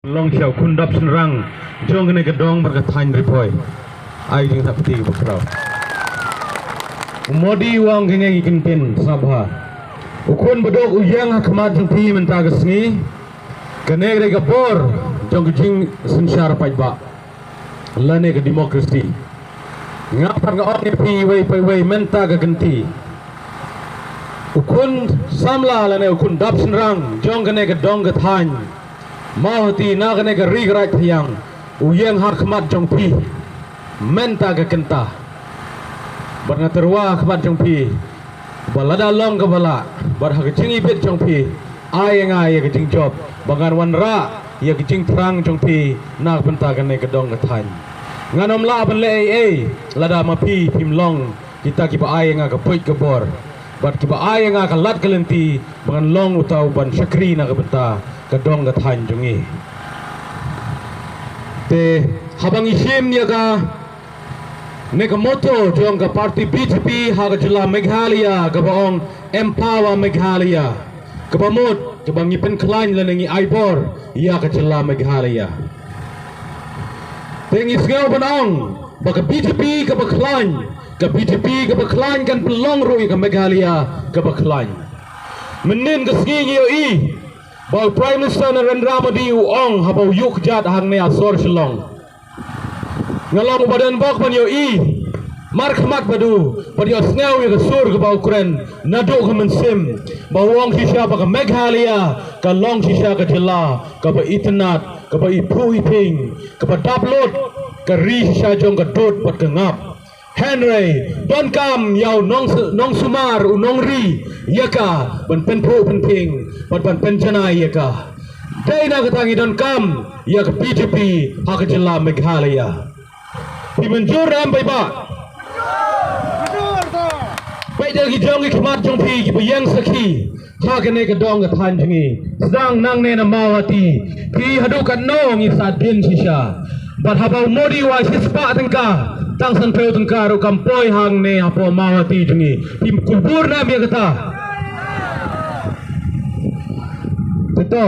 Long xiao kun dap sen rang jong kene gedong berkatahin ripoy ai jing tak peti bekrau modi wang kene ikin pin sabha ukun bedok uyang hakmat jong pi menta gesngi kene gre gabor jong jing sensyar paiba lane ke demokrasi ngapar ga on pi wei menta ga genti ukun samla lane ukun dap sen rang jong kene gedong gatahin Mahti na kene ke rigrat yang uyang hakmat jong pi menta ke kenta barna terwa hakmat jong pi balada long ke bala bar hak jingi bit jong pi ai ngai ke jing job bangan wanra ya ke jing terang jong pi na benta kene ke dong ke than nganom la ban le ai lada ma pi pim long kita ki ba ai nga ke poit ke bor bat ki ba ai nga ke lat ke lenti bangan long utau ban syakri na ke benta kedong gatahan jungi te habang isim niya ka neka moto jong ka party BJP haga jila Meghalaya kabaong Empower Meghalaya kabamot kabang ipen klain lanangi Aibor iya ka jila Meghalaya te ngisgaw banong baka BJP kabaklain ka BJP kabaklain kan pelong rui ka Meghalaya kabaklain menin kasngi iyo i Bal Prime Minister Narendra Modi uong habau yuk jat hang ne asor shalong. Ngalam badan bak pan yo i mark mat badu pan yo sneu yo sur ke bau kren nado ke mensim bawang sisha ba ke Meghalaya ka long sisha ke jela ka ba itnat ka ba ipu iping ka ba download ka ri sisha jong ka dot pat ke ngap Henry don kam yau nong sumar unong ri yaka ban penpu penting ban penjana yaka dai na katangi don kam yak BJP hak jela Meghalaya dimenjur am bai ba bai dagi jong ikmat jong pi ki yang sakhi ha kene ka dong ka than jingi sedang nang ne na mawati ki hadu kan no ngi sadin sisha bat habau Modi wa sispa tengka tang san peu tengka ro kampoi hang ne apo mawati jingi tim kubur na mi kata Beto,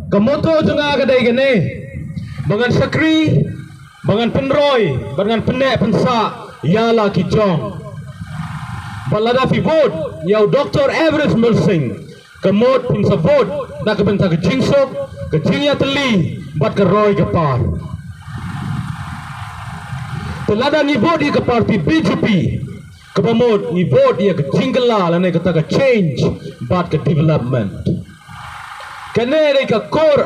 kemoto juga kedai gini, bangan sakri, bangan penroy, bangan penek pensa, ialah kijong. Balada fi vote, yau Dr. Everest Mulsing, kemot pinsa vote, nak kebentak kejingsok, kejingnya teli, bat keroy kepar. Telada ni vote dia ke parti BJP, kepamot ni vote dia ke jinggela, lana kata ke change, bat ke development. Kene ka core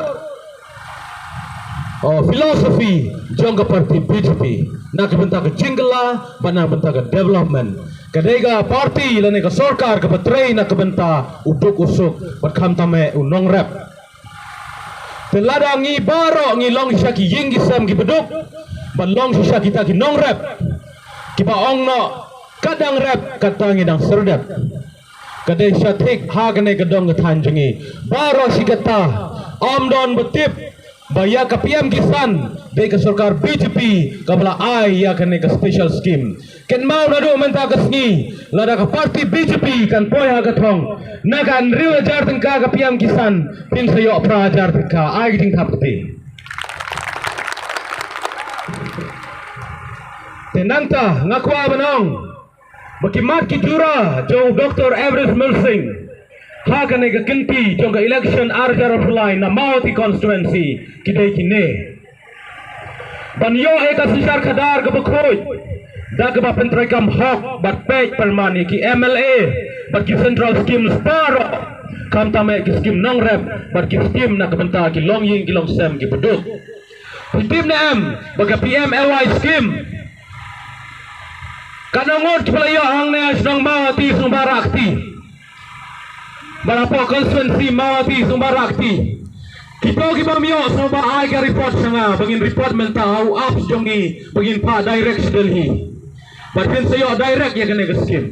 philosophy jong ka parti BJP nak bentak ke jinggela bana bentak ke development kene ka parti lane ka sarkar ka patray nak benta uduk usuk bat kham tame unong rep telada ngi baro ngi long syaki ying gisam ki beduk ban long syaki kita ki nong rep ki ba ong no kadang rep katangi dang serdep kadai syatik hagne gedong gethanjungi baro sigata amdon betip baya ka PM Kisan de ka sarkar BJP kabla ai ya kene ka special scheme ken mau nado menta kasngi lada ka parti BJP kan poy ha gathong nagan riwa jar tengka ka PM Kisan pin sayo prajar tengka ai ging thapti tenanta ngakwa banong Bakimat kijura jong Dr. Everest Mulsing hakane ka kinti jong ka election arjar offline na Mawati constituency kidai kine banyo ka sisar khadar ka bakhoy da ka pentray kam hok bat page permani ki MLA bat ki central schemes paro kam tame ki scheme nong rep bat ki scheme na ka benta ki long ying ki long sem ki peduk tim na am baga PM LY scheme Kanangot pelayo hang ne asnong Mawati Sumbarakti Barapo constituency Mawati Sumbarakti Kito kibamyo sumba ay ka report nga bangin report menta how ups jongi bangin pa direct Delhi Batin sayo direct ya kene skim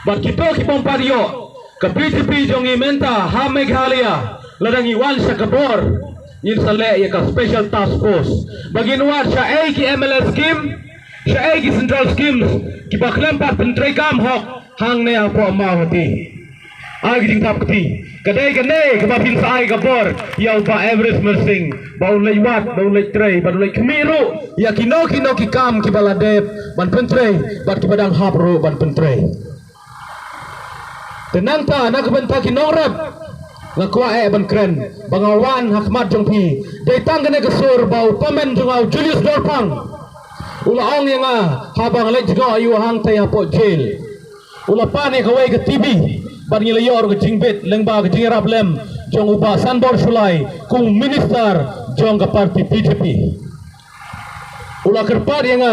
Bat kito kibong pariyo ka BJP jongi menta ha Meghalaya ladangi wan sa kabor yin sale ya ka special task force bangin wat sa ay ki MLS scheme Siya ay central schemes kibaklam pa pentray kam hok hang ne apo Mawati ai ging tap kati kadai ke ba pin sai ka bor ya ba Everest mersing ba un lewat ba un letrei ba un le kemiru ya kino ki kam ki baladep ban pentrei bat ki badang hapro ban pentrei tenang ta nak benta ki nongrap ngakwa ban kren bangawan hakmat jongpi dai tanggane kesur bau pamen jongau Julius Dorpang ula ong yang habang lej go yu hang tay hapo jail ula pane kawai ke TV ban ngilayor ke jingbet lengba ke jingrap lem jong uba Sandor Sulai kung minister jong ke parti BJP ula kerpad yang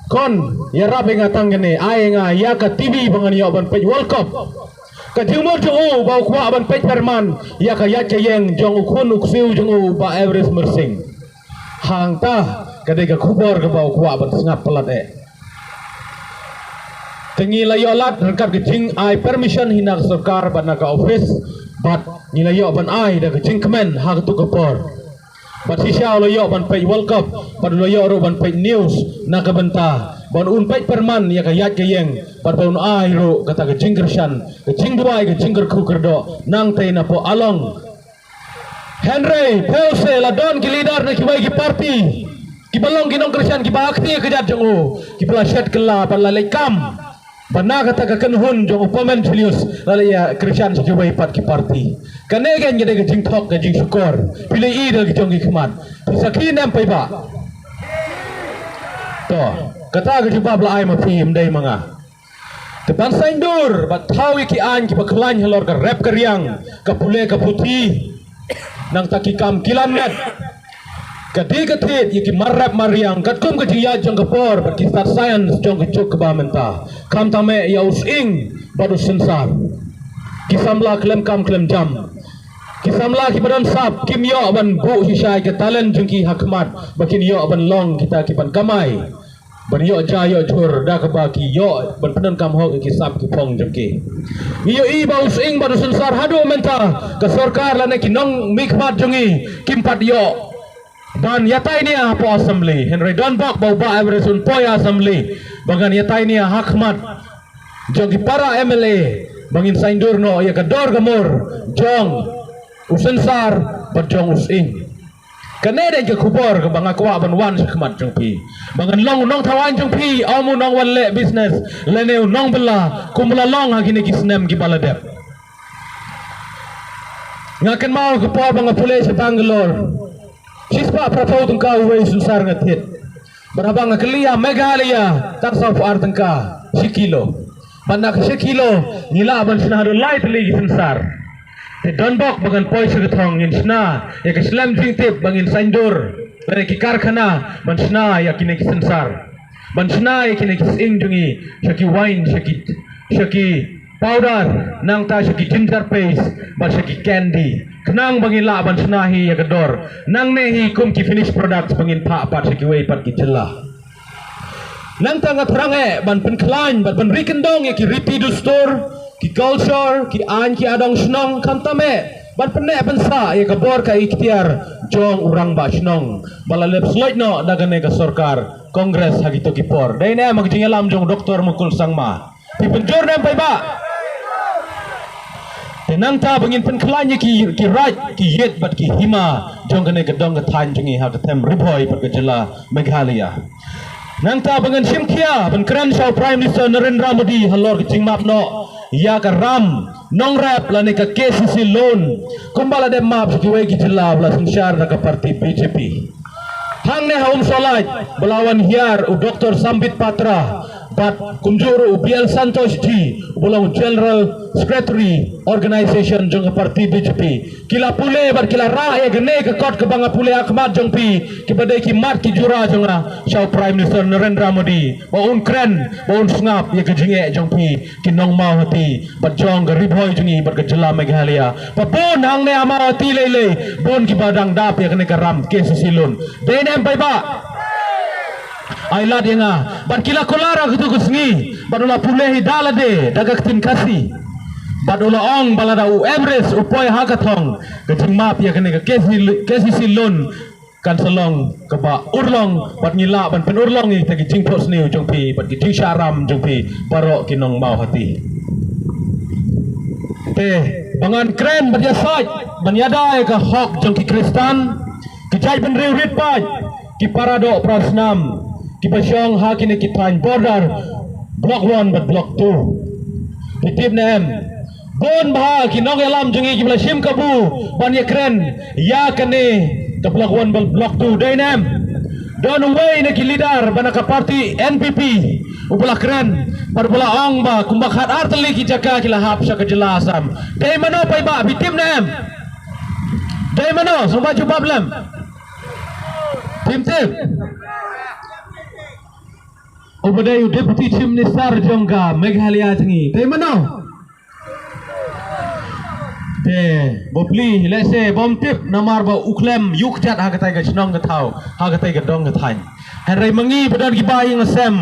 kon ya rap yang tanggane ai yang ya ke TV bangan yo ban pej World Cup ka jingmor jong bau kwa ban pej perman ya ka ya cheyeng jong ukun uksiu jong ba Everest mersing hang ta kadai ka kubor ka bau kwa ban sngap pelat tengi layolat rangkap ke jing ai permission hina sarkar ban ka office bat ni layo ban ai da ke jing kemen ha tu kapor bat sisya layo ban pej World Cup bat layo ro ban pej news na ka benta ban un pej perman ya ka yat ke yeng bat ban ai ro kata ke jing kershan ke jing duai ke jing kerku kerdo nang tai na po along Henry Pelse ladon ki leader na ki bai ki parti ki balong ginong Christian ki bakti ke jat jongo ki plashet kela palalai kam bana kata ka kenhun jong upamen Julius lalaya Christian ki bai pat ki parti kanegen gede ke jing thok ke jing syukur pilih i de ki jong ki khmat sakin em pai ba to kata ke jumpa bla ai ma phim dai manga teban saindur bat thawi ki an ki baklan helor ka rap karyang ka pule ka puthi nang takikam kilamet kadi katit yaki marap mariang katkum kajiya jong kapor berkisar science jong kecuk kebamenta kam tame ya using baru sensar kisamla klem kam klem jam kisamla ki badan sap kim yo ban bu hisai ke talent jong ki hakmat bakin yo ban long kita kipan kamai ban yo ja yo jur da ka baki yo ban penan kam ho ki sap ki pong jong ki yo i ba using baru sensar hadu menta ke sarkar lane ki nong mikmat jongi kimpat yo ban yatai ni apa assembly Henry Donbok bau ba Everest un poya assembly bangan yatai ni hakmat jogi para MLA bangin saindur no ya kador gamur jong usensar berjong using kanede ke kubor ke banga kwa ban wan hakmat jong pi bangan long nong thawan jong pi amu nong wan le business lene nong bela kumla long agine kisnem ki baladep ngaken mau ke por banga pule se Bangalore Sispa prapau tengka uwe susar ngatit berabang kelia Meghalaya tak saup tengka sikilo bandak sikilo nila ban sinahadu light lagi sensar te Donbok bagan poi segetong yin sna ya ke slam jingtip bangin saindur lare ki karkhana ban sna ya kine ki sensar ban sna ya kine ki sing jungi syaki wine syaki powder nang ta syaki ginger paste ban syaki candy kenang bangin la ban senahi ya kedor nang nehi kum ki finish product bangin pak pat syaki wei pat ki celah nang tanga perange ban penklan ban rikendong ya ki ripidu store ki culture ki an ki adong snong kantame ban pene pensa ya kabor ka ikhtiar jong urang ba snong balalep sloit no dagane ka sarkar kongres hagito ki por dai ne magjingalam jong doktor mukul sangma pi penjor nem pai ba tenang ta bangin penklan ya ki right ki yet bat ki hima jong kane gedong ka than jongi ha ka tem riboy pat ka jela Meghalaya nang ta bangan simkia ban kran shaw Prime Minister Narendra Modi halor ke jingmap no ya ka ram nong rap la ne ka KCC loan kumbala de map ki we ki jela bla singshar na ka parti BJP hang ne haum solaj belawan hiar u Dr. Sambit Patra bat kumjuru Biel Santos ji bulang General Secretary Organization jong parti BJP kila pule bar kila ra ya gene ke kot ke banga pule akmat jong pi ki badai ki mat ki jura jonga shaw Prime Minister Narendra Modi wa un kren wa un sngap ya ke jinge jong pi ki nong mau hati bat jong ga riboy jongi bat ke jela Meghalaya papun hang ne ama hati lele bon ki badang dap ya kene karam ke sisilun denem pai ba ai lad yenga ban kila kolara gitu kusngi badula pulehi dalade dagak tin kasi badula ong balada u Everest upoy hakathong kejing map ya kene kesi silun kan selong ke ba urlong bat ngila ban pen urlong ni tagi jing pos niu jong pi bat jing syaram jong pi baro kinong mau hati te bangan kren berjasaj menyadai ke hak jong ki Kristan ki jai ben riu rit pai ki parado prasnam ki pasyong ha kini ki train border block 1 but block 2 kitip nem bon bah ki nong elam jong ki blasim kabu ban ye kren ya kene ke block 1 but block 2 dai nem don way na ki leader bana ka parti NPP ubala keren par bola ong ba kumbak hat arteli ki jaka ki lahap sa kejelasan dai mano pai ba bitim nem dai mano soba jubab lem tim ubadai deputy chief minister jongga Meghalaya tingi dai mano bopli lese bom tip namar ba uklem yuk chat hagatai ga chnong ga thau hagatai ga dong ga thain henrai mangi badan ki bai ngasem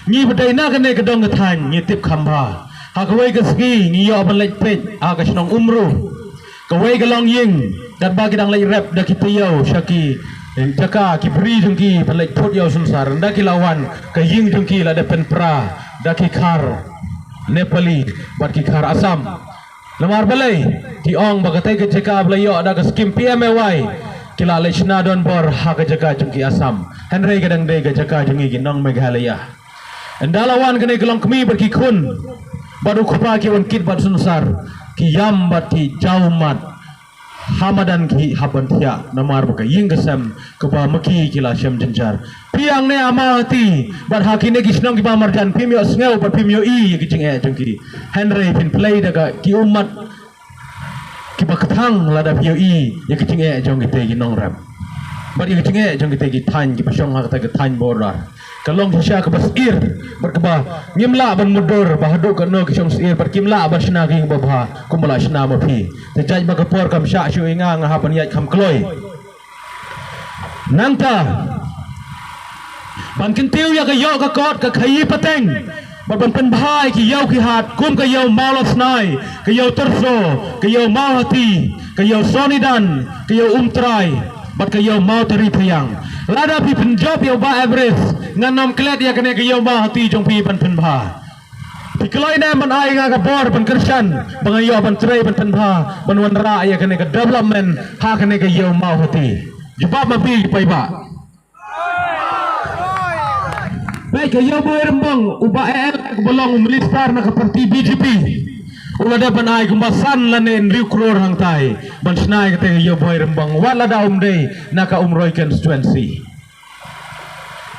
ngi badai na kane ga dong ga thain ngi tip khamba hagawai ga ski ngi yo ban lek pet aga chnong umru kawai ga long ying dan bagi dang lek rap da ki tiyo shaki jaka ki bri jungki ban lek pot yo sunsar nda ki lawan ka ying jungki la de pen pra da ki khar Nepali bat ki khar Assam lamar balai ti ong bagatai ke jaka blayo ada ke skim PMAY kila lechna don bor ha ke jaka jungki Assam henry gadang dei ke jaka jungi ginong Meghalaya endalawan kene gelong kemi berki kun baru kupa ki on kit bat sunsar ki yam bat ki jaumat hamadan ki habantia namar baka ying kesem kepa meki kila syam jenjar piang ne amati bat hakine ki snong ki pamarjan pimyo sneu bat pimyo I ki jing jungki henry pin play daga ki umat ki bakthang lada pimyo I ya ki jing jong ki te ki nong rap bat ya ki jing jong ki te ki tan ki pasyong ha ka tan borar kalong sya ke basir berkeba ngimla ban mudur bahadu kano ki syong sir berkimla ban shna ki babha kumala shna mapi te jaj ba kapor kam sya syu inga ha pan yat kham kloi nangta ban kintiu ya ka yo ka kot ka khai pateng ban pen bhai ki yo ki hat kum ka yo malos nai ka yo terso ka yo mahati ka yo sonidan ka yo umtrai bat ka yo mau teri payang lada pi penjob yo ba Everest nganom klet ya kene ke yo ba hati jong pi pan pen bha pi kloi ne man ai nga ka bor pan Christian bang yo pan trei pan pen bha ban wan ra ya kene ke development ha kene ke yo mau hati jubab ma pi pai ba baik ke yo boy rembang uba el belong minister na ka parti BJP ulada ban ai kumbasan lanen riukror hang tai ban snai ke yo boy rembang wala da umdei na ka umroi constituency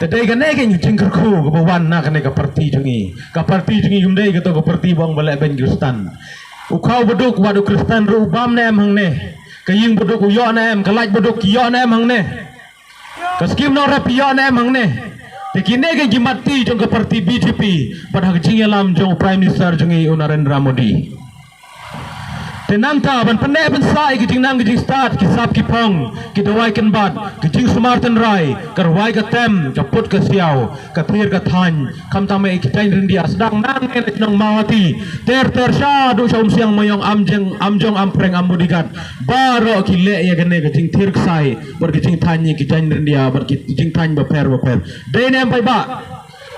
tadai ka nege ni jingker ku ke bawan na kene ka parti jungi umdei ke to ka parti bang bala ben Kristan ukau beduk wadu Kristan ru bam ne hang ne ka ying beduk yo na em ka laj beduk yo na em hang ne ka skim no rap yo na em hang ne tekine ke jimati jong ka parti BJP pada jingelam jong prime minister jungi Narendra Modi tenangta ban pandai ban sai ki jingnang ki jing start ki sap ki pong ki dawai kan bat ki jing sumartan rai karwai ka tem ka put ka siaw ka thir ka than kam tame ki tain rindia sedang nang ne nang mawati ter sha do shom siang mayong amjong ampreng amudigat baro ki le ya gane ka jing thir sai bar ki jing than ni ki tain rindia bar ki jing than ba per de nem pai ba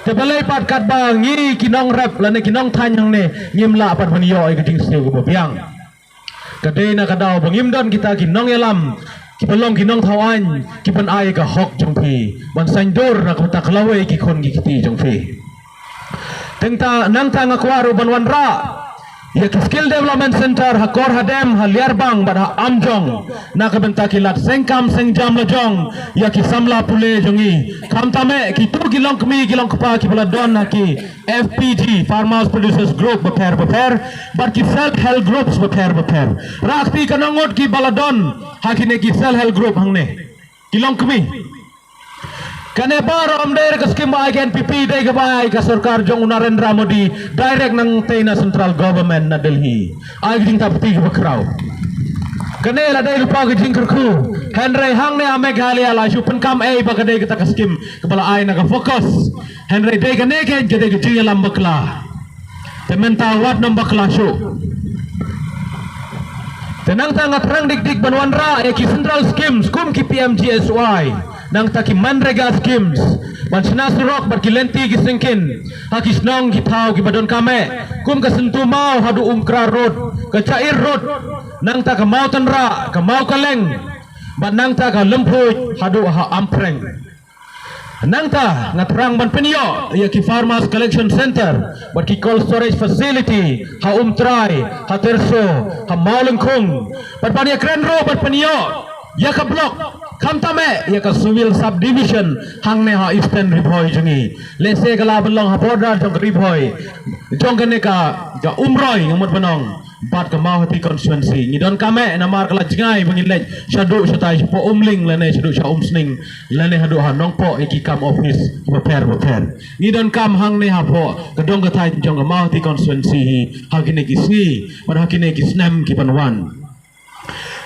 te balai pat kat ba ngi ki nong rap la ne ki nong than yang ne ngimla pat ban yo ai ki jing siu ko biang kadai na kadau bangimdan kita ki nong elam ki pelong ki nong thawan ki pan ai ka hok jong phi ban sain dor na ka taklawe ki khon ki kiti jong phi tengta nang ta ngakwaru ban wan ra ya ki skill development center ha kor hadem ha liarbang ban ha amjong na ka benta ki lat sengkam sengjam la jong ya ki samla pule jongi kam tame ki tu ki long kmi ki long kpa ki bala don na ki FPG Farmers Producers Group beper but ki self help groups beper rakti kanangot ki baladon hakine ki self help group hangne ki long kmi kane baro amder ka skim ba NPP dai ka bai ka sarkar jong Narendra Modi direct nang taina central government na Delhi ai ging ta pati ka kraw kane la dai lupa ka jing kerku henry hang ne Meghalaya la shu penkam ai ba ka dai ka skim ka bala ai na ka focus henry dai ka ne ke dai ka jing lam bakla tementa wat nam bakla shu tenang tanga terang dik banwan ra ya ki central skim skum ki PMGSY nang taki manrega schemes ban sna surok bar kilenti gisengkin hakis nong gitau gibadon kame kum ka sentu mau hadu umkra road ka cair road nang ta ka mau tanra ka mau kaleng ban nang ta ka lempoj hadu ha ampreng nang ta ngatrang ban penio ya ki farmers collection center but ki cold storage facility ha umtrai ha terso ha maulengkong ban pania krenro ban penio ya ka block kam tame ya ka civil subdivision hang ne ha eastern riboy jungi lese kala belong ha border jong riboy jong kene ka umroy ngamut benong bat ka mau hati constituency ni don kame namar kala jingai bangilej shadu shatai po umling lane shadu sha umsning lane hadu ha nongpo iki kam office prepare ni don kam hang ne ha po kadong ka thai jong ka mau hati constituency ha kine kisni ban ha kine kisnam ki panwan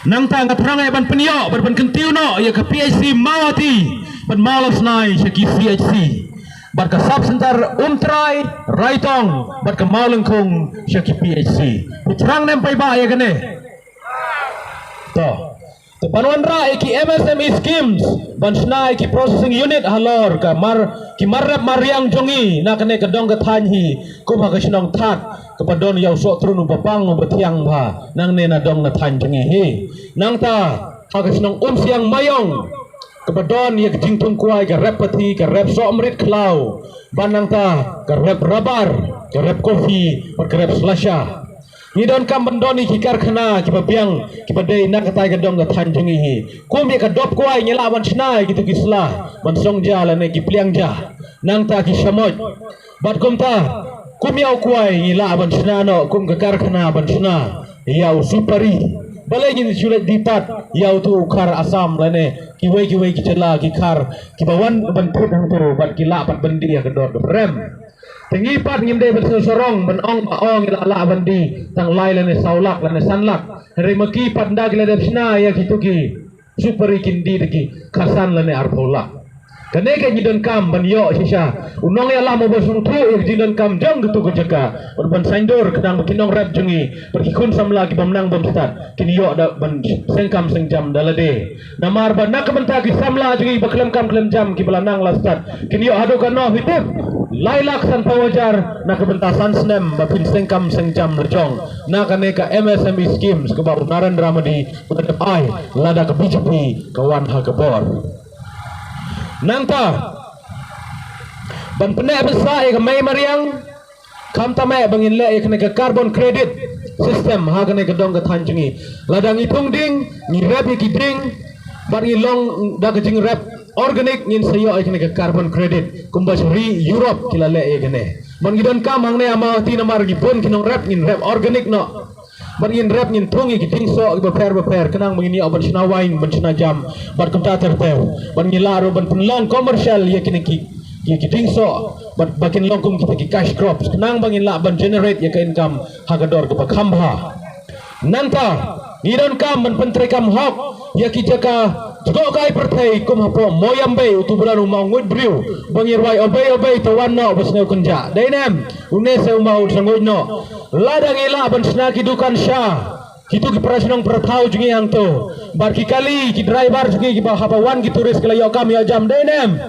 nang ta ngatrang e ban penio ban kentiu no ya ka PHC mau hati ban malas nai sha ki CHC bat ka sub center umtrai raitong bat ka maulengkong syaki PHC putrang nempai ba ya kene to panuan ra ki MSME schemes ban sna ki processing unit halor ka ki marrap mariang jongi na kene ka dong ka thanhi kum ha ka snong that kepadon yau sok trun papang betiang ba nang ne na dong na than jongi he nang ta ha ka snong siang mayong kepadon ya kecing tungkuai ke rap peti ke rap sok merit klau banang ta ke rap rabar ke rap kopi ke rap selasha ni don kam bendoni kikar kena ki babiang ki badai nak katai ke dong ke tanjungi hi kum ya ke dop kuai nyela ban snai gitu kislah ban song ja la ne ki pliang ja nang ta ki shamoj bat kum ta kum yau kuai nyela ban snano kum ke kar kena ban sna yau supari balai ni sulit ditat yau tu ukar asam lane kiwai ki cela ki kar ki bawan bentuk hang tu bat ki la pat bendi ya kedor rem tengi pat ngimde bersorong ben ong ong ila la bendi tang lai lane saulak lane sanlak hari maki pat ndag le depsna ya ki tu ki superi kindi ki kasan lane arpolak kene ke jidon kam ban yo sisa unong ya lamo bosung tu ya jidon kam jong gitu ko jaga ban saindor kedang kinong rap jungi pergi kun samla ki bamnang bam stat kini yo da ban sengkam sengjam dalade namar ban nak benta ki samla jungi baklem kam klem jam ki belanang la stat kini yo ado kano hitip lailak san pawajar nak benta san snem bapin sengkam sengjam lerjong na kane ka MSME schemes ke baru Narendra Modi udah ai lada ke BJP kawan ha kebor nang ta ban pene besar ek mai mariang kam ta mai bangin le ek ne carbon credit system ha ne ka dong ka thanjungi ladang itung ding ni rap ki ding bar ni long da ka jing rap organic nin sayo ek ne carbon credit kumbas ri Europe kila le ek ne man gidon kam hang ne ama ti namar gi pon kinong rap nin rap organic no bangin rap ngin tungi ki tingso beper kenang begini aban sina wine ban sina jam bat kum ta terteu ban ngilaro ban penlong commercial ya kini ki tingso bat bakin longkum kita ki cash crops kenang bangin la ban generate ya ke income hagador ke bakhamba nanta ngidon kam ban pentre kam hok ya ki jaka jgo kai perthai kum hapo moyambe utubulan umau ngud briu bangir wai obey tawan no basne kunja dainem unese umau sangoy no ladang ila ban sna ki dukan sha kitu ki prasnong prathau jungi ang to bar ki kali ki driver jungi ki hapawan ki turis kala yo kam yo jam dainem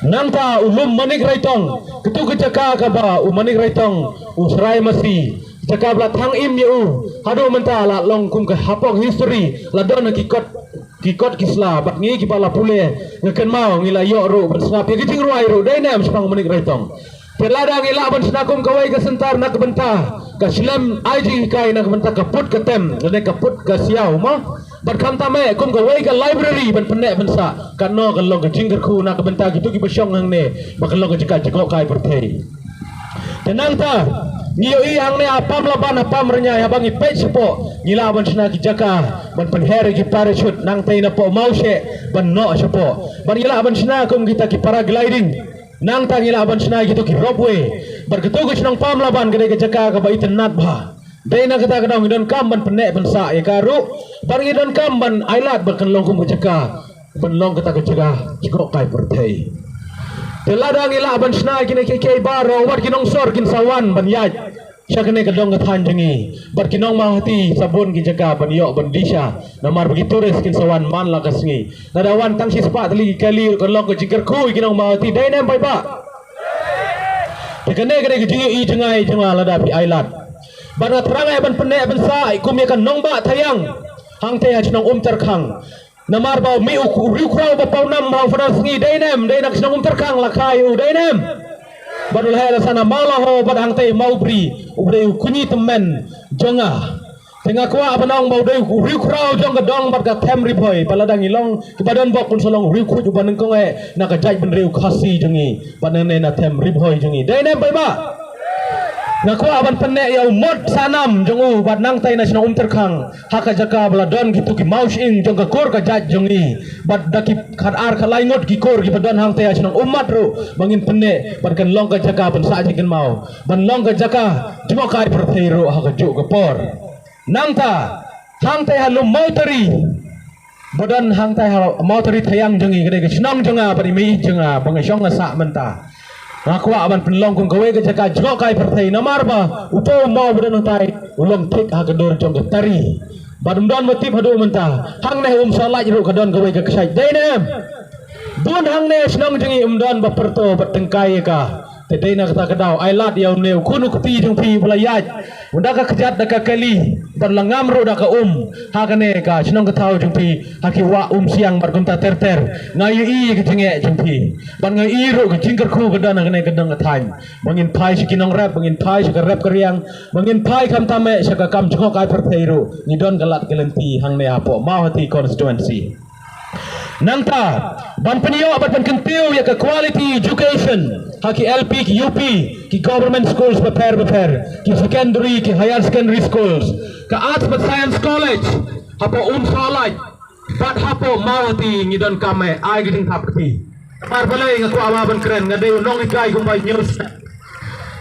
nanta ulum manik raitong kitu ki jaka ka ba manik raitong usrai masi jaka bla thang im yu hado menta la long kum ka hapong history la don kikot kisla bat ngi ki pala pule ngeken mau ngila yo ro bersnap ki ting ruai ro dai nam sepang menik raitong terlada ngila ban snakum kawai ka sentar nak benta ka slam IG kai nak benta ka put ka tem ne ka put ka siau ma bat kam tame kum kawai ka library ban pene bensa ka no ka long ka jingker khu nak benta gitu ki besyong hang ne bakalong ka jika jiko kai berthei tenang ta ngiyo i hang ne apam laban apam renya ya bangi page sepo ngila ban sna ki jaka ban penhere ki parachute nang tai na po mause ban no sepo ban ngila ban sna kum kita ki paragliding nang ta ngila ban sna gitu ki ropeway bar ketu ki snang pam laban gede ki jaka ka baitan nat ba dai na kata kadang idon kam ban pene ban sa ya karu bar idon kam ban ailat ban long kum ki jaka ban long kata ki jaka jiko kai perthei teladang ila ban sna kine ke baro wat kinong sor kin sawan ban yaj Syakane kadong kathan jengi bat kinong mahati sabun ki jaga ban yok ban disha namar bagi turis kin sawan man la kasngi nadawan tang si sepat li kali kolong ke jikar ku kinong mahati dai nem pai ba tekane kene ke jingi i jengai jenga lada pi ailat ban terangai ban pene ban sai kum ya kan nong ba thayang hang te hajnong terkhang namar ba mi u riu krau ba pau nam hau fana sngi dai nem dai nak snong terkhang la khai u dai nem badul hai sana malah ho badang teh mau beri ubri kunyi temen jonga tengah kuah abanong mau dei riu krau jong gedong bad ka them ripoi paladang ilong ke badan bok pun solong riu khu ban kong nak jai ben riu khasi jongi badan na them ripoi jongi dai nem bai ba ngaku aban penne ya mod sanam jongu bad nang tai na sino terkhang haka jaka baladon gitu ki maus ing jong ka kor ka jaj jongi bad daki khat ar khalai ngot ki kor ki badan hang tai sino umat ro bangin penne bad kan long ka jaka ban sa jikin mau ban long ka jaka jmo kai perthei ro haka juk ka por nang ta hang tai halum mau tari badan hang tai mau tari thayang jongi gede ke sinong jonga bari mi jonga bangasong sa menta aku aban penlong kung gawe ke jaka jok kai perthei namar ba upo mau badan tai ulong tik ha kedor jong tari badum don mati hadu menta hang ne salat ru kadon gawe ke ksai dai nem dun hang ne snong jengi don ba perto batengkai ka tedai na kata kadau ailat yaw neu kunu keti jong pi belayat unda ka kejat da ka kali berlangam ro da ka ha kane ka snong ka tau jong pi haki wa siang bar kunta ter ngayu i ke jenge jong pi ban ngai i ro ke jingker khu ka dan kane kadang ka thain bangin pai sikinong rap bangin pai ka rap kriang bangin pai kam tame saka kam jong kai perthei ro ni don galat kelenti hang ne apo mau hati constituency nangta ban penio abat ban kentiu ya ke quality education haki LP ki UP ki government schools beper ki secondary ki higher secondary schools ke arts but science college hapo salaj bat hapo mawati ngidon kame ai giting thap ki par balai ngaku awa ban keren ngade unong ikai kumbai news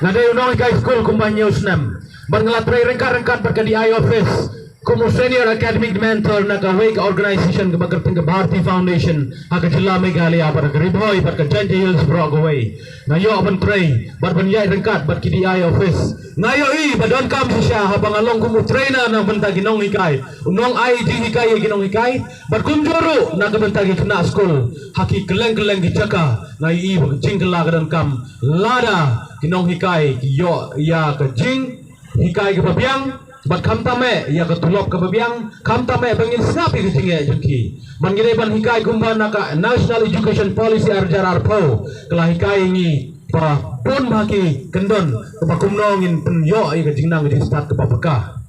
ngade unong ikai school kumbai news nam ban ngalatre rengkat berkadi I office como senior academic mentor na ka wake organization ka magarting ka Bharti Foundation haka jilla Meghalaya par ka ribhoy par ka Janjay Hills Broadway ngayo aban tray bar ban yai rengkat bar ki DI office ngayo i badon kam siya habang along kumu trainer na banta ginong ikay unong ID ikay ginong ikay bar kumjoro na ka banta kina school haki keleng ki jaka ngayo i bag jingkala ka dan kam lada ginong ikay yo ya ka jing ikay ka pabyang bat kam tame ya ka tulop ka babiang kam tame bangin snapi ka jinge jengki mangire ban hikai kumban naka National Education Policy arjar po kala hikai ngi pa pun baki kendon ka kumnongin pen yo ai ka jingnang di start ka papaka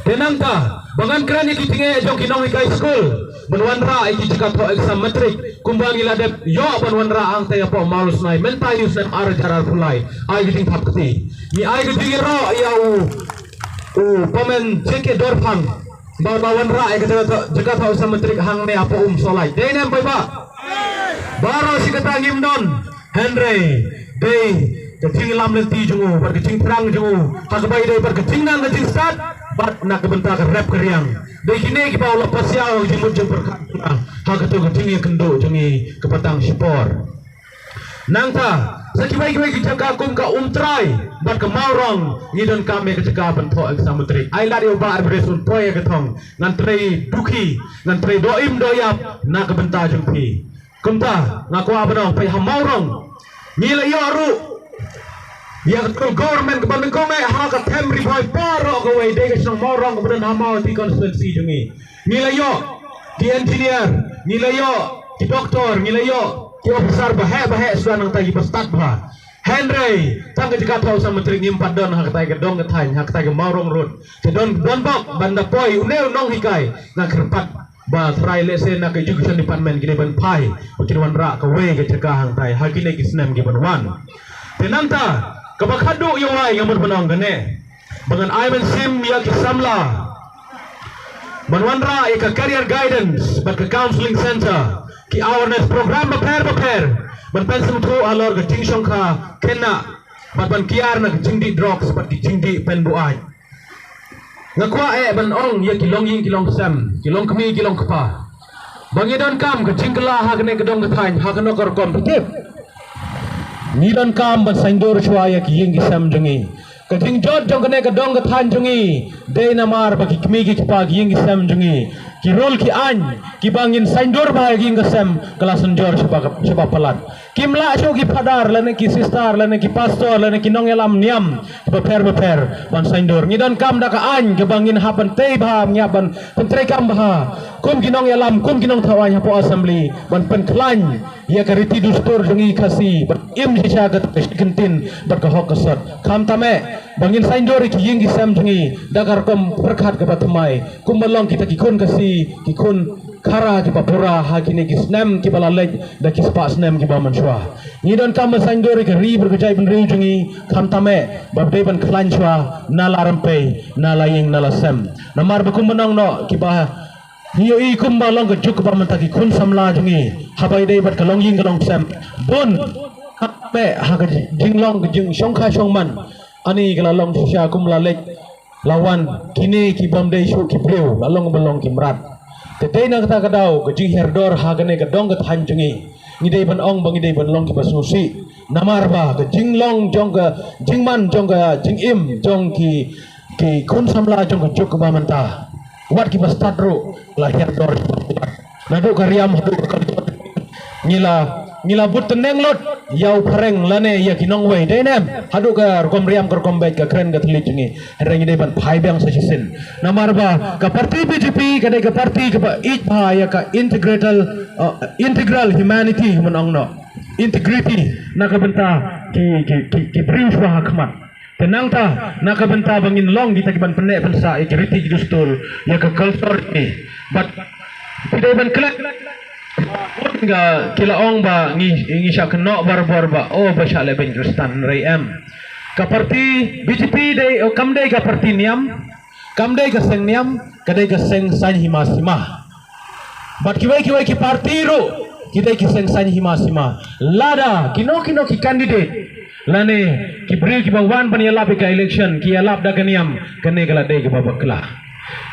tenang ta bangan krani ki jinge jong kinong hikai school menwanra ai ki jika to exam matric kumban iladep yo banwanra ang taya po malus nai mentai yus nam arjar pulai ai ki jing thap kati ni ai ki jinge ro ya pamen ceke dorpang bawan ra ke jaga tau sama trik hang ne apa solai dei nem bai ba baro si kata ngimdon Henry dei kecing lam lenti jungu bar kecing perang jungu hak bai dei bar kecing nang kecing start bat nak bentak rap keriang dei kini ki pau lepas yau jemut jempur hak tu kecing kendo jungi kepatang sipor nangta sekibai kita kum ka try bat ke maurong ngidon kami ke jaga bentuk exam menteri ai lari oba arbresun poye ke thong ngantri duki ngantri doim doyap na ke benta jengpi kumta ngaku abanong pai hamaurong ngila yo aru ya ke government ke bandeng kome ha ka temri boy paro ke we de ke song maurong ke badan hamau di konstituensi jengi ngila yo di engineer ngila yo di doktor ngila yo kau besar bahaya sudah nang tagi bestat bah Henry tangga jika tahu sama menteri ngimpat don hak tagi dong ketanya hak tagi maurong road don bok banda poi uneu nong hikai nak kerpat ba try lese nak education department gini ban pai bikin wan ra ka we ke cekah hang tai hak ini kisnem giban wan tenanta kabakadu yo wai ngamut menong gane dengan Iman Sim ya kisamla banwan ra ka career guidance bat ka counseling center ki awareness program beper ban pensum tu alor ke ting shongkha kena ban kiar na jing di drugs bat ki jing di pen buai ngakwa ban ong ya kilong sam kilong kami kilong kapa bangidon kam ke jing kala ha kene kedong kethain ha keno kor kompetitif ni don kam ban sangdor chwa ya ki ying sam jengi Kajing jod jong kene kadong kathan jungi day namar bagi kmi ki pag ying sem jungi ki rol ki an ki bangin saindur ba ying sem kelas njor sebab pelat kimla syo ki padar lane ki sister lane ki pastor lane ki nong elam niam beper ban saindur ngidon kam da ka an ke bangin haban tei ba nyaban pentre kam ba kum ki nong elam kum ki nong thawai hapo assembly ban pen klan ya kariti dustur jungi kasi im sisa gat kentin bat ka hokasat kam tame bangin saindur ki ying sem jungi dagar kom berkat ke batumai kum balong kita kikun kasi kikun kara ki papura ha kini ki snem ki balalej da ki spa snem ki baman shwa ngidon kam saindur ki ri bergejai ben ri jungi kam tame babde ban klan shwa nala rampe nala ying nala sem namar bakum menang no ki ba hiyo i kum balong ke juk baman taki kun samla jungi habai dei bat kalong ying kalong sem bun hape ha ka jinglong jing shongkha shongman ani kala long sya kum lalej lawan kini ki bamdei shu ki breu lalong balong ki mrat tetei na kata kadau ke jing herdor ha gane ke dong ke thanjungi ni dei ban ong bangi dei ban long ki basusi namar ba ke jinglong jong ke jingman jong ke jing im jong ki kun samla jong ke juk bamanta wat ki bastad ro la herdor nadu kariam hadu ngila but teneng lot yau pareng lane ya kinong wei dei nem hadu ka kom riam kom baik ka kren ka thli jungi reng dei ban phai bang sa sisin namar ba ka parti BJP ka dei ka parti ka ich ba ya ka integral humanity menong no integrity na ka benta ki prince ba hakmat tenang ta na ka benta bangin long di takiban penne pensa integrity dustur ya ka culture ni but dei ban kelak kila ong ba ngi sya keno bar ba oh ba sya le ben kristan rei em ka parti BJP dei kam dei ka parti niam kam dei ka seng niam ka dei ka seng san hima sima bat kiwai ki parti ro ki dei ki seng san hima sima lada kino ki candidate lane ki bri ki bawan pan yala ka election ki yala da kaniam kane kala dei ka babakla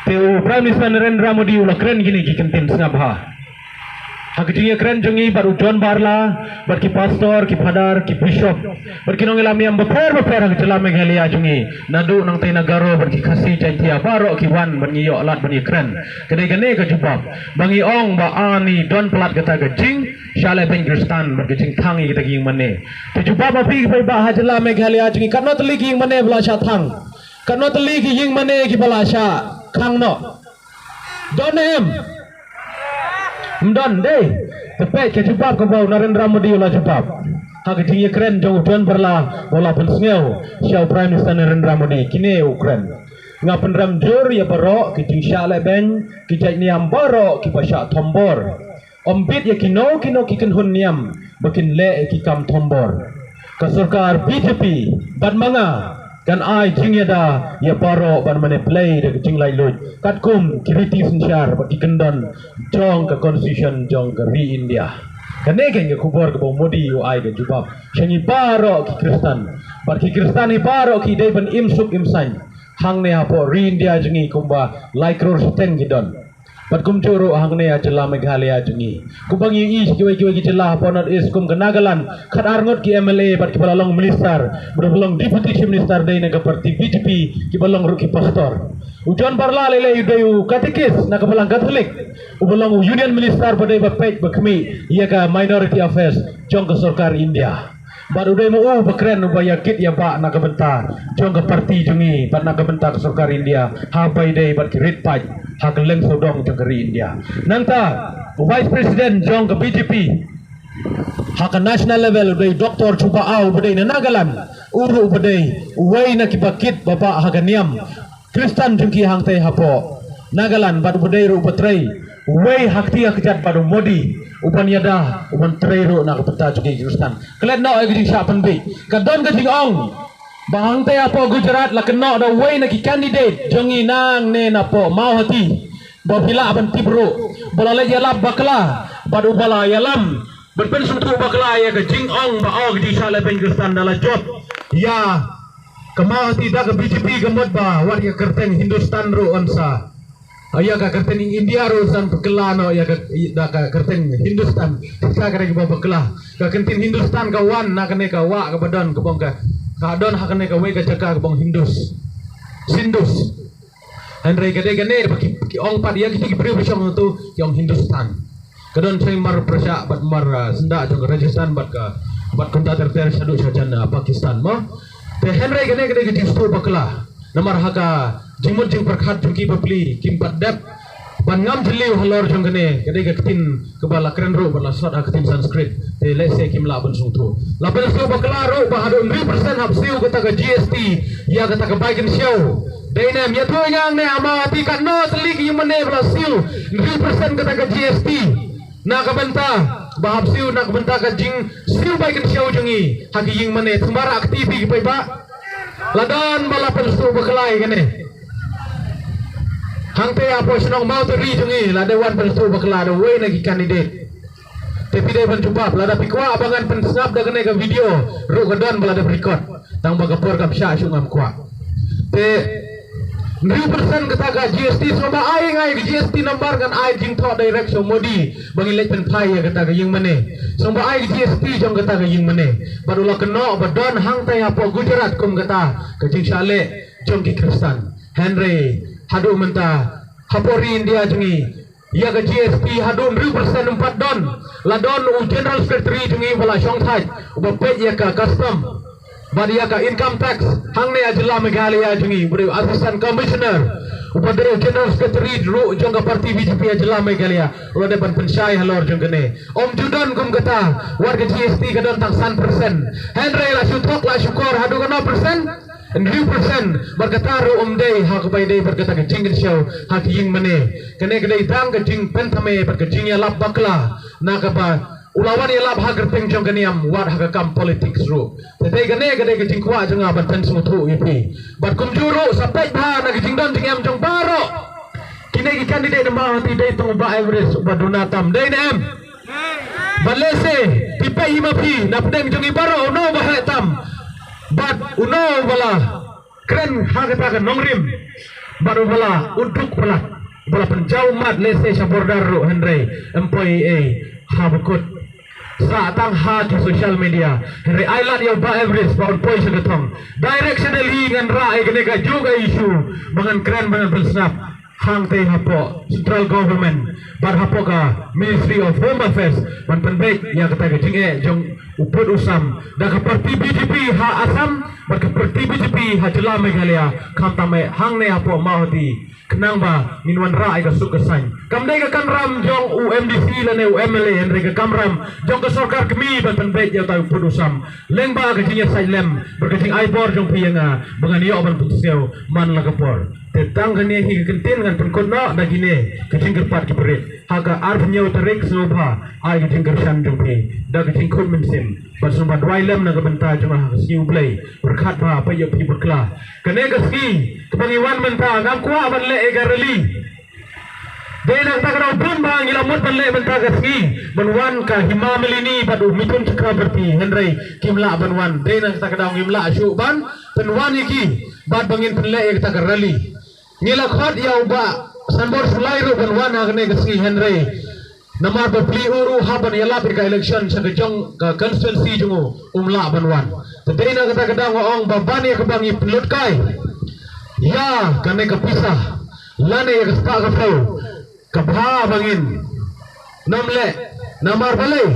teu prime minister Narendra Modi ula kren gini ki kentin snabha Hakijingnya keren jungi baru John Barla, berki pastor, ki padar, ki bishop, berki nong elam yang beper hak celam Meghalaya jungi, nadu nang tei nagaro berki kasih jantia baro ki wan berni yo alat berni keren, kedai gane ke jubab, bangi ong ba ani don pelat kata gejing, syale ben kristan berki jing tangi kita ging mane, jubab api ki ba hajela Meghalaya jungi, karena teli ging mane belasya tang, karena teli ging mane ki belasya kang no, don em. Mdan deh, tepek ke jubab ke bau Narendra Modi ulah jubab. Hak tinggi keren jauh tuan berlah bola pensengau. Syau Prime Minister Narendra Modi kini ukren. Ngapen ram jur ya barok kiting syale ben kijai niam barok ki pasya tombor. Ombit ya kino kiken hun niam bakin le ki kam tombor. Kasurkar BJP ban manga kan ai jingya da ya paro ban mane play de jing lai loj katkum kiriti sinsyar baki kendon jong ke constitution jong ke ri India kane ke kubor ke Modi u ai ke jubab shangi paro ki kristan bar ki kristan ni paro ki dei ban imsuk imsan hang ne apo ri India jingi kumba like ror seteng gidon bat kum curu hang ne ajela Meghalaya jingi kumbang yi kiwai ki jela ponot is kum kenagalan khat arngot ki MLA bat ki balalong minister berbalong deputy chief minister dei naga parti BJP ki balong ru ki pastor ujon barla lele yudayu katikis naga balang katolik ubalong union minister badai bapet bakmi ia ka minority affairs jong ke sarkar India baru dai mau bekren ubaya kit ya ba naga benta jong ke parti jungi bat naga benta ke sarkar India habai dai bat ki rit paj hak leng sodong jong ke India nanta vice president jong ke BJP hak national level udai doktor cuba au badai nagalan uru badai uwai na kibakit bapa hak niam Kristan jengki hang tei hapo nagalan badu badai ru batrai uwai hakti hakjat badu Modi uban yada uban trai ru nak peta jengki Kristan kelet no ai gijing syapan bi kadon gijing ong bahang tei hapo Gujarat la keno da uwai na ki candidate jengi nang ne napo mau hati babila aban tibru bolale yalab bakla badu bala yalam berpen sutu bakla ya gijing ong ba og di sale ben Kristan dala job ya kemau tidak ke BJP gemot ba war ya kerteng Hindustan ru onsa ayah ka kerteng India ru san pekelano ya ka kerteng Hindustan sa ka ke bakla ka kentin Hindustan ka wan na kene ka wa ka badan ka bongka kadon hakane ka we ka jaka bang Hindus Sindus Henry gede bagi ong pat ya gitu beri bersama tu yang Hindustan kadon saya mar persya bat mar senda jong Rajasthan bat konta terter sadu sajan Pakistan mo te Henry gede gitu bakla namar haka jimut jing perkhat jungki papli kimpat dep ban ngam jeliu halor jong gede ketin kebala keren ro bala sot akatin Sanskrit te lese kimla ban sungtu label so bakla ro bahadon 100% hapsiu kata ka GST ya kata ka baikin show Dainem ya tu yang ne amati kan no selik yung mane blasil 100% kata ka GST na kabenta bahab siu na kabenta ka jing siu baikin show jungi hagi yung mane sembara aktivi gipai ba ladon bala pensu baklai kene hangte apo senong mau tu ri jungi lada wan pensu bakla da we nagi candidate tapi dia pencuba lada pikwa abangan pensap da kene ka video ro kadon bala da record tang bagapor kam sya sungam kwa te 100% kata ka GST sama ai ngai GST number kan ai jing tho direct so Modi bangi lek pen phai ya kata ka ying mane sama ai GST jong kata ka ying mane badula keno badon hang tai apo Gujarat kum kata ka jing sale jong ki Kristan Henry hadu menta hapori India jungi ya ka GST hadu 100% 4 don la don u general secretary jungi bala shong thai uba pe ya ka custom Badia ka income tax hang ne ajla Meghalaya jungi beri assistant commissioner upadre general secretary ro jong ka parti BJP ajla Meghalaya ro de ban pensyai halor jong kene om judon kum kata warga GST kadon tang 100% Henry la syutok la syukur hadu ka 0% 100% berkata ro om dei hak bai dei berkata ka jing show hak ying mane kene kedai tang ka jing pentame berkata jing ya lap bakla na ka ba ulawan ya lab hagar pengjong kaniam wat haga kam politics ru tete gane gade ke jingkwa janga ban pen smutu ipi bat kumjuru sampai ba na jing don jingam jong baro kine ki candidate ma hati dei tong ba Everest ba donatam dei nem balese pipe imapi na pedeng jong baro no ba hetam bat uno bala keren haga ta nongrim baru bala untuk bala penjauh mat lese sabordar ru Henry employee habukut saatang ha di social media Henry Island yang ba Everest ba poi segatong directionally ngan rai kene ka juga isu bangan keren bangan bersnap hang te hapo central government bar hapo ka Ministry of Home Affairs ban penbek ya kata ka jinge jong uput usam da ka parti BJP ha Assam bar ka parti BJP ha jela Meghalaya kam tame hang ne hapo mau di kenang ba minwan ra ai ka sukasan kamdai ka kamram jong UMDC la ne UMLA Henry ka kamram jong ka sarkar kami ban penbek ya ta uput usam leng ba ka jinge sailem berkacing ai bor jong pianga bangan yo ban putuseu man la ka por tetang kene hi kentin kan penkot na dagine kacing kerpat ki berit haga arf nyau tarik sobha ai kacing kersan jongpi da kacing kun mensim pasumba dwailem na kabenta joma siu blai berkhat ba pa yo pi berkla kene kaski kepangiwan menta ngam kwa ban le egareli denang takarau bun bang ilamut ban le menta kaski banwan ka himamelini padu mitun chakrabarti Henry kimla banwan denang takarau ngimla asyu ban penwan iki bad bangin penle ek takarali nila khot ya uba sanbor sulai ro banwan agne kaski Henry namar bapli uru haban yala pika election sa kajong constituency jungo umla banwan tadai na kata kadang ong babani kabangi pelut kai ya kane kapisah lane ya kaspa kapau kabha bangin namle namar balai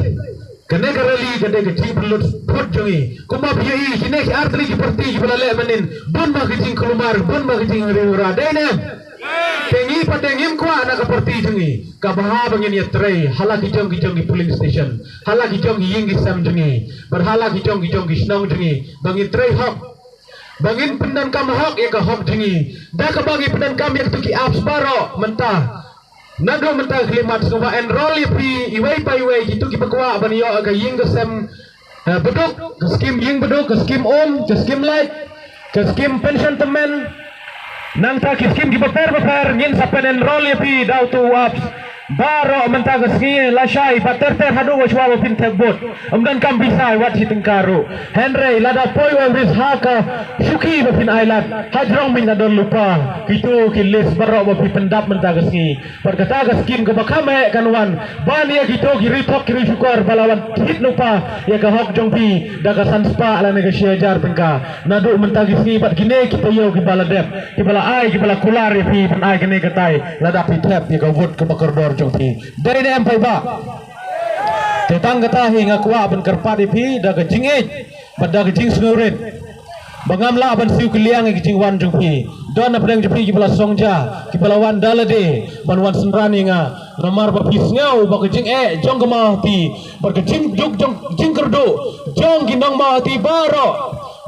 kane karali kane kecing pelut put jungi kuma biai kine artri ki parti ki balale manin bun ba kecing kelumar bun ba kecing riura dene tengi patengim kwa anak seperti jengi kabaha bangin ya tray halak kijong di polling station halak kijong ying sam jengi berhalak kijong snong jengi bangin tray hok bangin pendan kam hok ya ka hok jengi dah ka bagi pendan kam yang tuki apps baro mentah nado mentah klimat semua enroll pi iwai pa iwai gitu ki pakwa ban yo ka ying sam beduk ke skim ying beduk ke skim om ke skim light ke skim pension temen nang ta kiskim ki paper ngin sapen enroll ya pi daw tu apps Baro mentaga ski lasai paterter hadu waswa pin tegbot amdan kam bisai wat hitengkaru Henry lada poi wabris haka suki bapin island hajrong min adon lupa itu kilis baro bapi pendap mentaga ski perkata gaskim ke bakame kanwan ban ya gitu kiri tok kiri syukur balawan hit lupa ya ke hok jongpi daga sanspa ala nega syajar tengka nadu mentaga ski pat gine kita yo ki baladep ki bala ai ki bala kular ya pi pan ai kene katai lada pi tap ya ke wot ke bakardor jongpi dari nem pai ba tetang kata hinga kuwa ban kerpat ipi daga jingej pada jing snurit bangamla ban siu kiliang ki jing wan jongpi don na pedang jongpi ki bala songja ki bala wan dalade ban wan senrani nga nomar ba pisngau ba ke jing jong ke mahti bar ke jing juk jong jing kerdu jong ginong mahti baro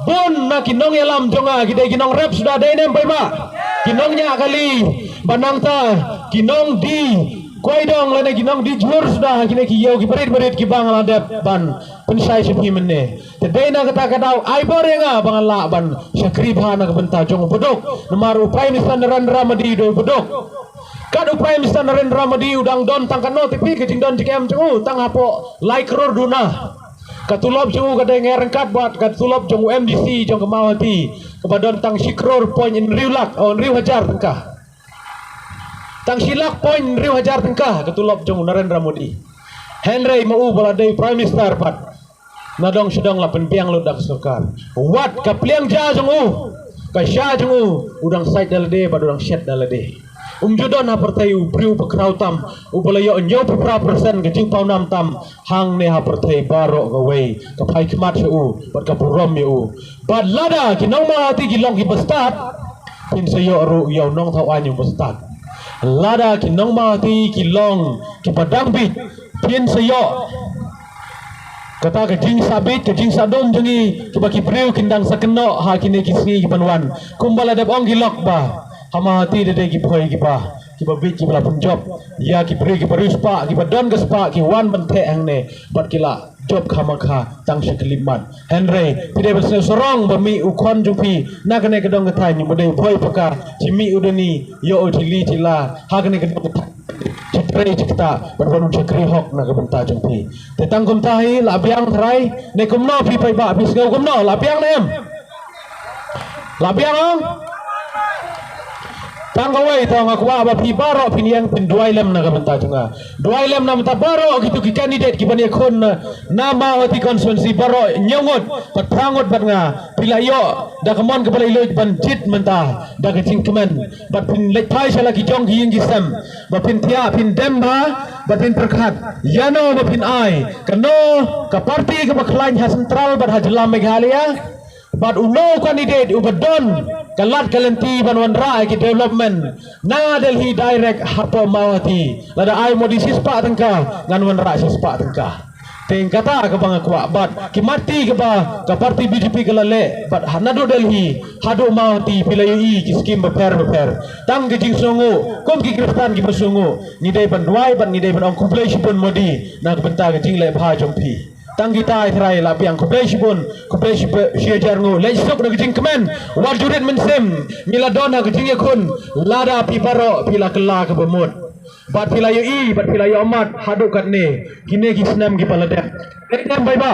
bon na kinong yalam jonga gidai kinong rep sudah dai nem pai ba kinongnya kali banangta kinong di koi dong lana ginong di jur sudah kini kiyau ki berit ki bang ladep ban pensai sepi menne tedai na kata kadau ai borenga bang la ban syakri bhana ke benta jong bedok nomor prime minister Narendra Modi do bedok kadu prime minister Narendra Modi udang don tangkan no tipi ke jing don jikem jong tang apo like ror duna katulop jong kada ngerengkat buat katulop jong MDC jong kemawati kepadon tang sikror point in riulak on riu hajar tengkah tang silak point riu hajar tengkah ketulop jong Narendra Modi Henry mau baladai prime minister pat nadong sedang lapen piang lu dak sarkar wat kapliang ja jong ka sya jong udang side dalade pad udang shed dalade judon ha partai priu pakrautam upalayo nyo pra persen ke jing paunam tam hang ne ha partai baro gawai ka pai kmat u pat ka burom yu bad lada kinong ma ti gilong ki bastat pin sayo ru yaw nong thau anyu bastat lada kinong ma ti kilong ki padang bit pin sayo kata ke jing sabit ke jing sadon jengi ki baki priu kindang sakeno ha kini kisni ki panwan kumbala dep ong gilok ba hama hati dede ki phoi ki pa ki babit ki bala punjob ya ki pri ki parus pa ki badon ke spa ki wan bante angne bat kila job khamakha tang sekeliman Henry pide besne sorong bami ukon jupi nakane kedong ketai ni bode phoi paka jimi udani yo uthili tila hakane kedong ketai cetre cekta berbanu cekri hok na kebenta jupi tetang kum tahi labiang trai ne kumno pi pai ba bis ngau kumno labiang nem labiang ong tangkawai tang aku apa pi baro piniang pin dua lem na kabenta junga dua lem na mata baro gitu ki candidate ki bani kon nama wati konstituensi baro nyongot patrangot bat nga pilayo da kamon ke balai loj ban jit menta da ke jingkemen bat pin lepai sala ki jong hi ngi sam bat pin tia pin demba bat pin perkhat yano bat pin ai kano ka parti ke baklain ha sentral bat ha jela Meghalaya but uno candidate ubadon kalat kalenti banwan rai ki development na Delhi direct hapo mawati lada ai modi sispa tengka nganwan rai sispa tengka teng kata ke bang kwa but ki mati ke ba ka parti BJP kalale but hanado Delhi hado mawati pilayu i ki skim beper tang ke jing songo kom ki kristan ki besungo ni dai ban wai ban ni dai ban ong kumplesi pun modi na benta ke jing le bha jongpi tang kita irai lapiang komplesi syajar ngo lesok na gijing kemen warjurit mensem miladona gijing yakun lada piparo pila kela ke bemut bat pila yu bat pila yu amat haduk kat ne kine ki senam ki paladam ekam bai ba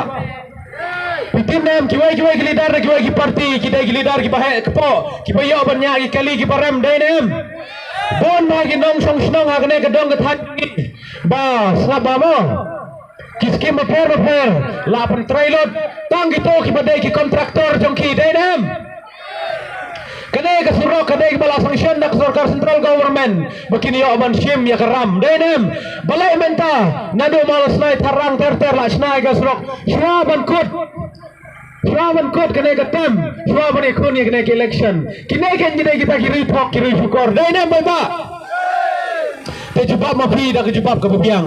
pitin nam kiwai ki lidar ki parti ki dai ki lidar ki bahe kepo ki bayo banyak ki kali ki param dai nem bon ma ki nong song snong ha kene kedong ke that ba sabamo kiskim beper lapan trailot tang gitu ki badai ki kontraktor jongki dainem kene ke surok kadai bala sanction dak sarkar central government begini yo ban sim ya keram dainem balai menta nado malas nai tarang terter la snai ke surok shraban kut kene ke tem shraban ikun kene ke election kene ke jidai kita kiri tok kiri syukur dainem baba te jubab mapi dak jubab ke biang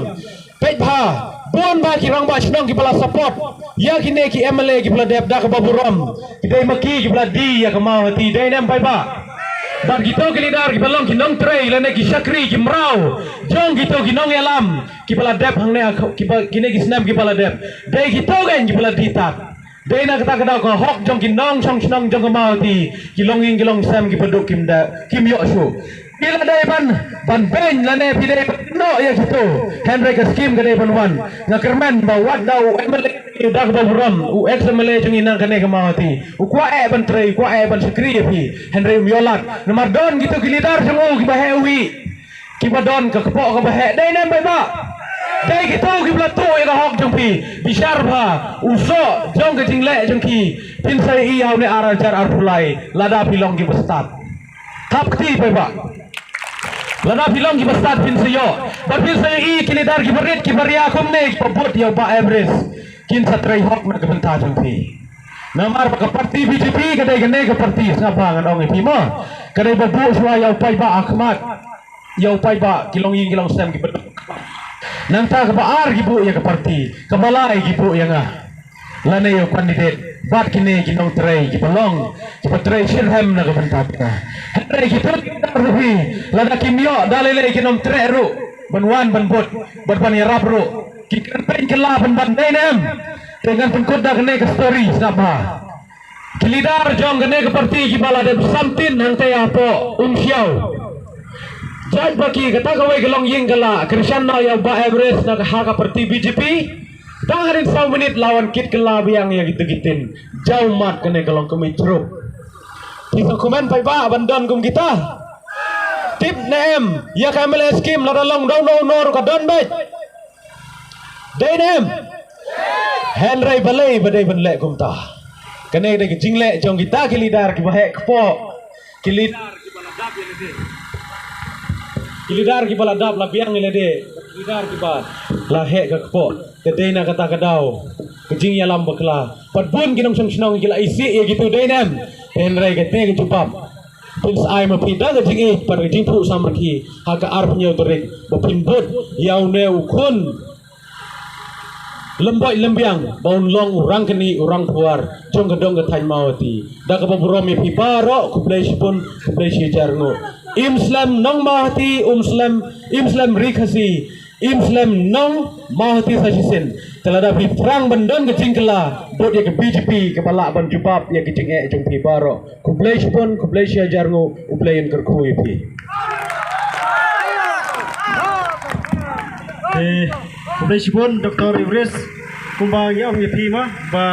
pet bha bon ba ki rang ba chnong ki bala support ya ki ne ki MLA ki bala dep da ka baburam ki dai maki ki bala di ya ka mawati dai nem pai ba ban gitu ki lidar ki balong ki nong trei la ne ki syakri ki mrau jong gitu ki nong yalam ki bala dep hang ne ki ne ki snam ki bala dep dai gitu gen ki bala ditat dai na kata kata ko hok jong ki nong song snong jong ka mawati ki longing ki long sam ki peduk kim yo su Bila day ban ben lane pide no ya gitu. Henry ka scheme ka day ban wan. Ngakerman ba wat daw MLA dak ba buram u ex MLA jung inang kane ka mawati. U kwa ban tray kwa ban sekri pi. Henry miolat. Nomor don gitu kilidar jung u kibahe uwi. Kibadon ka kepo ka bahe day nem ba ba. Day gitu kibla tu ya ka hok jung pi. Bishar ba uso jong ka jingle jung ki. Pin sai i haw ne aral jar arpulai lada pilong ki bestat. Tap kti ba ba. Lada bilang kita start pin sayo. Tapi saya i kilidar kibarit kibaria kumne pabot yaw ba Everest. Kin sa tray hawk na kabanta jumpi. Namar pa parti BJP kadai gane ka parti sabangan ong ipi mo. Kadai babu suwa yaw pai ba Ahmad. Yaw pai ba kilong yin kilong sem kibadok. Nang ta ka ba ar gibu ya ka parti. Kabalay gibu ya nga. Lana yaw candidate. Bat kini ginong tray gipalong. Gipatray sirhem na kabanta ka. Henry giput ruhi lada kimyo dalile ginom tray ru banwan banbot ban yarap ru kikan pen kela ban denem dengan pengkoda kene ke story sama kilidar jong kene ke parti gibala de samtin hang te apo umsiaw jad baki kata kawai gelong ying kala Krishna ya ba Everest na ka parti BJP tangarin 1 menit lawan kit kela biang ya gitu-gitin jauh mat kene gelong kemitro kita komen pai ba bandon kum kita tip nem ya kamel scheme la long no ka don bet dai nem Henry balai badai banle kum ta kene de jingle jong kita kilidar ki bahe kpo kilidar ki bala dap la biang le de kilidar ki ba la he ka kpo de na kata kadau kejing ya lam bakla patbun ginom snong gila isi ya gitu dai nem Henry kete ke jupap pins ai ma pida ke jingi par jing pu samrki ha ka ar punya torik bapimbut yau ne ukun lembai lembiang baun long urang keni urang puar jong gedong ke thain mawati da ka baburom pi baro kublai pun kublai jarngo imslam nong mawati imslam rikasi imslam nong mawati sasisin telada bi perang bendon ke jingkela dot ya ke BJP kepala ban jubab ya ke jinge jong pi baro kublai pun kublai jarngo ublai en kerku pi kublai pun Dr. Everest kumbang ya pi ma ba